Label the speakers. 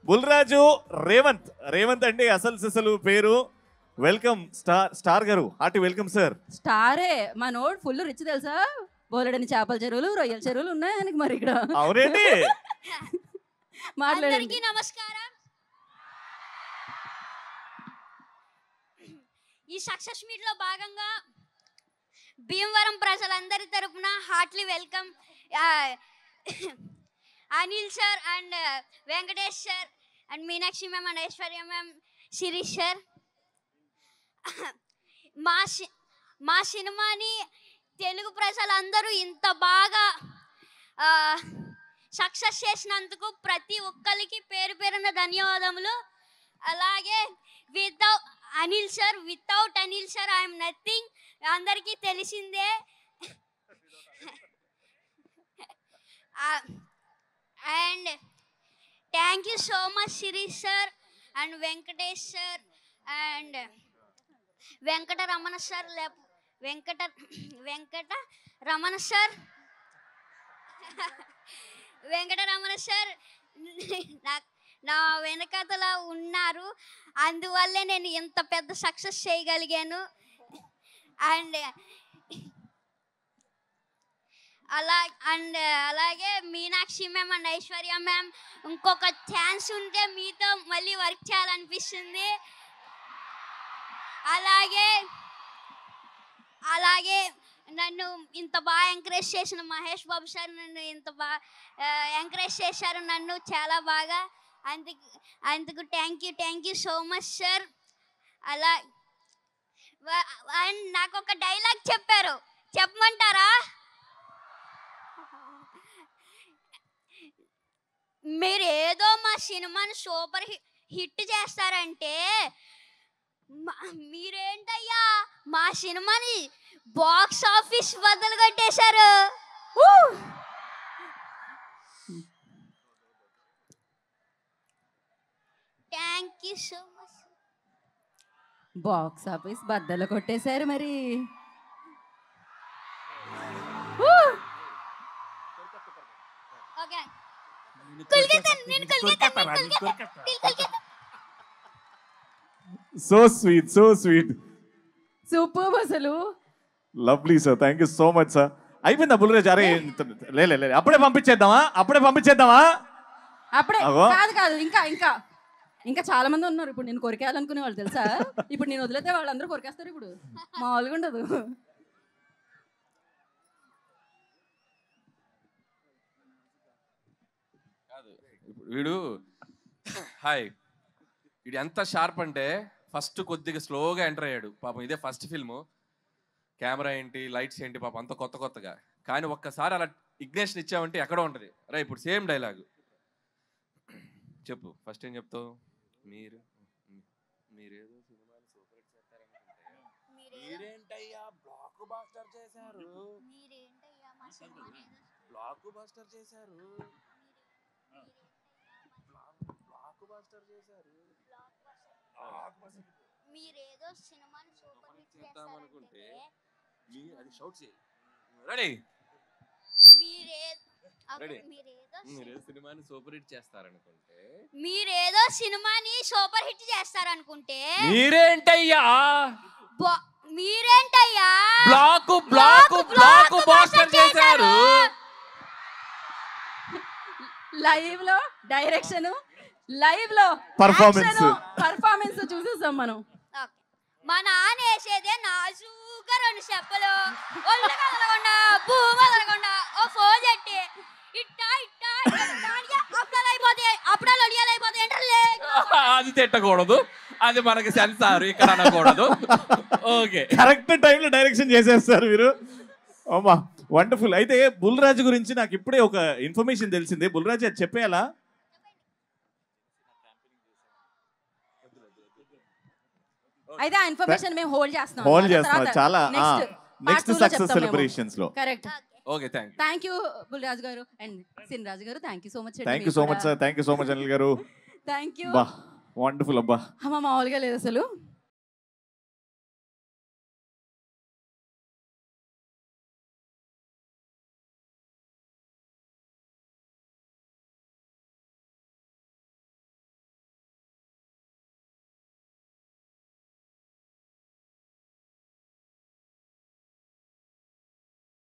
Speaker 1: బుల్రాజు రేవంత్. రేవంత్ అంటే అసలు పేరు. వెల్కమ్ స్టార్ గారు, హార్టీ వెల్కమ్ సార్.
Speaker 2: స్టారే మనోడు ఫుల్ రిచ్ తెలుసా, బోలెడని చేపల చెరువులు రొయ్యల చెరువులు ఉన్నాయి ఆయనకి. మరి ఇక్కడ
Speaker 1: అవునండి.
Speaker 3: అందరికీ నమస్కారం. ఈ సక్సెస్ మీట్ లో భాగంగా భీమవరం ప్రజలందరి తరపున heartly welcome Anil sir and Venkatesh sir and Meenakshi ma'am and Aishwarya ma'am, Shirish sir. మా సినిమాని తెలుగు ప్రజలందరూ ఇంత బాగా సక్సెస్ చేసినందుకు ప్రతి ఒక్కరికి పేరు పేరున ధన్యవాదములు. అలాగే without Anil sir I'm nothing, అందరికీ తెలిసిందే. And thank you so much Shirish sir and Venkatesh sir and Venkataramana sir. Venkataramana sir నా వెనకతల ఉన్నారు, అందువల్లే నేను ఇంత పెద్ద సక్సెస్ చేయగలిగాను. అండ్ అలాగే Meenakshi ma'am and Aishwarya ma'am, ఇంకొక ఛాన్స్ ఉంటే మీతో మళ్ళీ వర్క్ చేయాలనిపిస్తుంది. అలాగే నన్ను ఇంత బాగా ఎంకరేజ్ చేసిన మహేష్ బాబు సార్, నన్ను ఇంత బాగా ఎంకరేజ్ చేశారు నన్ను చాలా బాగా. అందుకు thank you so much sir. And నాకు ఒక డైలాగ్ చెప్పారు, చెప్పమంటారా? మీరు ఏదో మా సినిమాని సూపర్ హిట్ చేస్తారంటే మీరేంటయ్యా మా సినిమాని బాక్స్ ఆఫీస్ బద్దలు కొట్టేశారు. Thank you so much.
Speaker 2: Box office బద్దలు కొట్టేశారు మరి.
Speaker 3: Okay
Speaker 1: so sweet.
Speaker 2: సూపర్ అసలు.
Speaker 1: Lovely sir, thank you so much sir. అయిపోయిందా బుల్రాజ్? అరే లే అప్పుడే పంపించేద్దామా?
Speaker 2: అప్పుడే కాదు, ఇంకా చాలా మంది ఉన్నారు. ఇప్పుడు నేను కొరికేయాలనుకునే వాళ్ళు తెలుసా. ఇప్పుడు నేను వదిలేతే వాళ్ళందరూ కొరికేస్తారు. ఇప్పుడు మామూలుగా ఉండదు.
Speaker 4: వీడు ఎంత షార్ప్ అంటే ఫస్ట్ కొద్దిగా స్లోగా ఎంటర్ అయ్యాడు పాపం. ఇదే ఫస్ట్ ఫిల్ము, కెమెరా ఏంటి లైట్స్ ఏంటి పాపం అంత కొత్తగా. కానీ ఒక్కసారి అలా ఇగ్నేషన్ ఇచ్చామంటే ఎక్కడో ఉంటుంది. రా ఇప్పుడు సేమ్ డైలాగు చెప్పు. ఫస్ట్ ఏం చెప్తావు? మీరేదో సినిమాని సూపర్ హిట్ చేస్తారనుకుంటే మీరేంటయ్యా బ్లాక్ బస్టర్ చేశారు.
Speaker 3: మీరేదో సినిమాని సూపర్ హిట్ చేస్తారనుకుంటే
Speaker 4: అది షౌట్ చేయి. రెడీ? మీరేదో సినిమాని సూపర్ హిట్ చేస్తారనుకుంటే
Speaker 3: మీరేంటయ్యా
Speaker 4: బ్లాక్ బస్టర్ చేశారు.
Speaker 2: లైవ్ లో డైరెక్షన్, లైవ్ లో పర్ఫార్మెన్స్ చూసేసాం మనం.
Speaker 3: మా నాన్న వేసేదే నాజుగా 2 చెప్పలు, ఒళ్ళు కదలకుండా భూమి కదలకుండా ఓ ఫోన్ చెట్టి అప్పుడాలు అడియాలైపోతాయి.
Speaker 4: అది తిట్టకూడదు, అది మనకి సెన్సార్ ఇక్కడ అనకూడదు. ఓకే,
Speaker 1: కరెక్ట్ టైంలో డైరెక్షన్ చేసేస్తారు మీరు. అమ్మా వండర్ఫుల్. అయితే బుల్రాజు గురించి నాకు ఇప్పుడే ఒక ఇన్ఫర్మేషన్ తెలిసింది. బుల్రాజు అది చెప్పేయాలా?
Speaker 2: అయితే ఆ ఇన్ఫర్మేషన్ మేము హోల్డ్ చేస్తాం.
Speaker 1: చాలా నెక్స్ట్ సక్సెస్ సెలబ్రేషన్స్ లో.
Speaker 2: Correct.
Speaker 4: Okay,
Speaker 2: thank you Bulraju గారు అండ్ సిన్రాజు గారు. Thank you so much.
Speaker 1: Thank you so much sir. Thank you so much Anil గారు.
Speaker 2: Thank you.
Speaker 1: వండర్ఫుల్ అబ్బా.
Speaker 2: మామూలుగా లేదు అసలు.